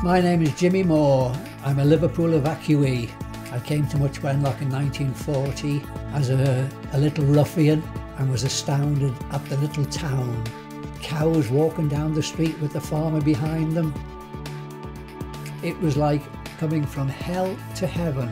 My name is Jimmy Moore. I'm a Liverpool evacuee. I came to Much Wenlock in 1940 as a little ruffian and was astounded at the little town. Cows walking down the street with the farmer behind them. It was like coming from hell to heaven.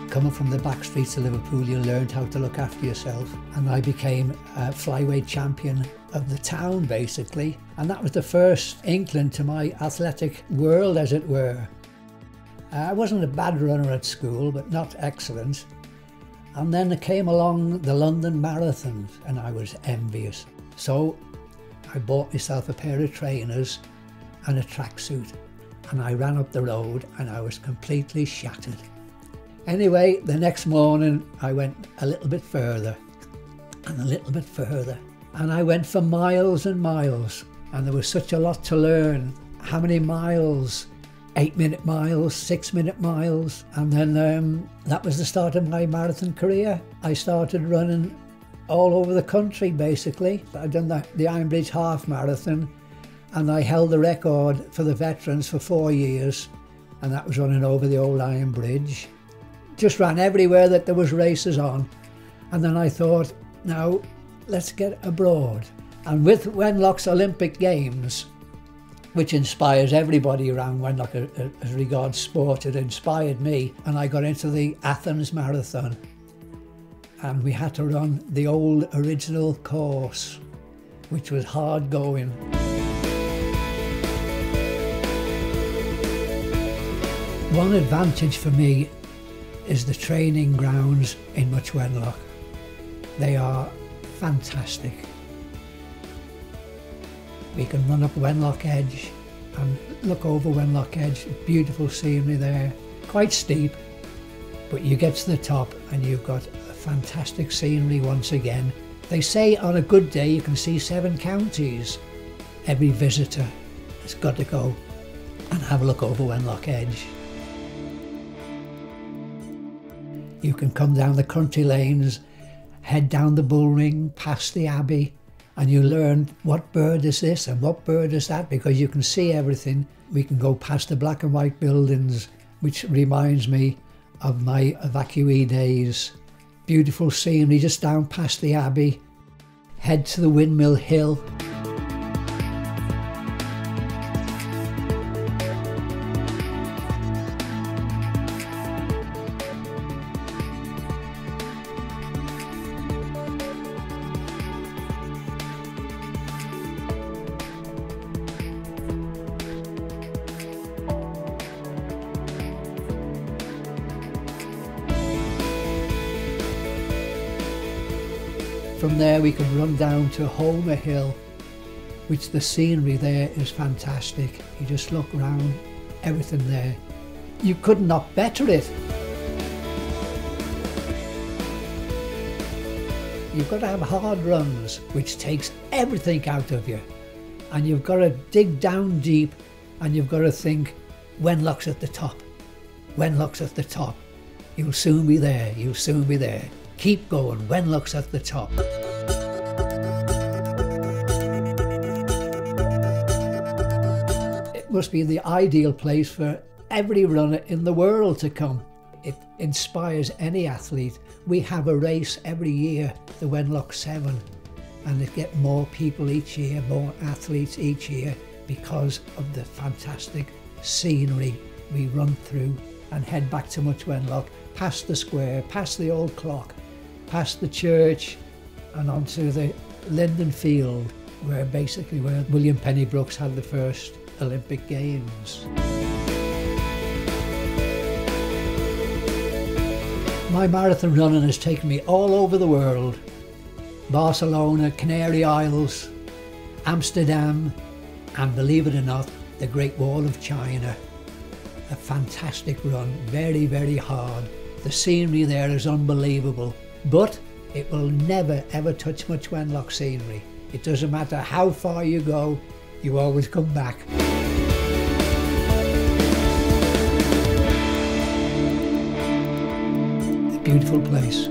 Coming from the back streets of Liverpool, you learned how to look after yourself, and I became a flyweight champion of the town basically, and that was the first inkling to my athletic world, as it were. I wasn't a bad runner at school, but not excellent, and then it came along the London marathons and I was envious. So I bought myself a pair of trainers and a tracksuit, and I ran up the road and I was completely shattered. Anyway, the next morning I went a little bit further and a little bit further, and I went for miles and miles, and there was such a lot to learn. How many miles? 8-minute miles, 6-minute miles, and then that was the start of my marathon career. I started running all over the country basically. I'd done the Iron Bridge half marathon, and I held the record for the veterans for 4 years, and that was running over the old Iron Bridge. Just ran everywhere that there was races on, and then I thought, now let's get abroad. And with Wenlock's Olympic Games, which inspires everybody around Wenlock as regards sport, it inspired me, and I got into the Athens Marathon, and we had to run the old original course, which was hard going. One advantage for me is the training grounds in Much Wenlock. They are fantastic. We can run up Wenlock Edge and look over Wenlock Edge, beautiful scenery there, quite steep, but you get to the top and you've got a fantastic scenery once again. They say on a good day you can see 7 counties. Every visitor has got to go and have a look over Wenlock Edge. You can come down the country lanes, head down the Bull Ring, past the Abbey, and you learn what bird is this and what bird is that, because you can see everything. We can go past the black and white buildings, which reminds me of my evacuee days. Beautiful scenery just down past the Abbey. Head to the Windmill Hill. From there we can run down to Homer Hill, which the scenery there is fantastic. You just look around, everything there. You could not better it. You've got to have hard runs, which takes everything out of you. And you've got to dig down deep, and you've got to think, Wenlock's at the top. Wenlock's at the top. You'll soon be there, you'll soon be there. Keep going, Wenlock's at the top. It must be the ideal place for every runner in the world to come. It inspires any athlete. We have a race every year, the Wenlock 7, and it gets more people each year, more athletes each year, because of the fantastic scenery we run through and head back to Much Wenlock, past the square, past the old clock, past the church, and onto the Linden Field, where William Pennybrooks had the first Olympic Games. My marathon running has taken me all over the world. Barcelona, Canary Isles, Amsterdam, and believe it or not, the Great Wall of China. A fantastic run, very, very hard. The scenery there is unbelievable, but it will never ever touch Much Wenlock scenery. It doesn't matter how far you go, you always come back. A beautiful place.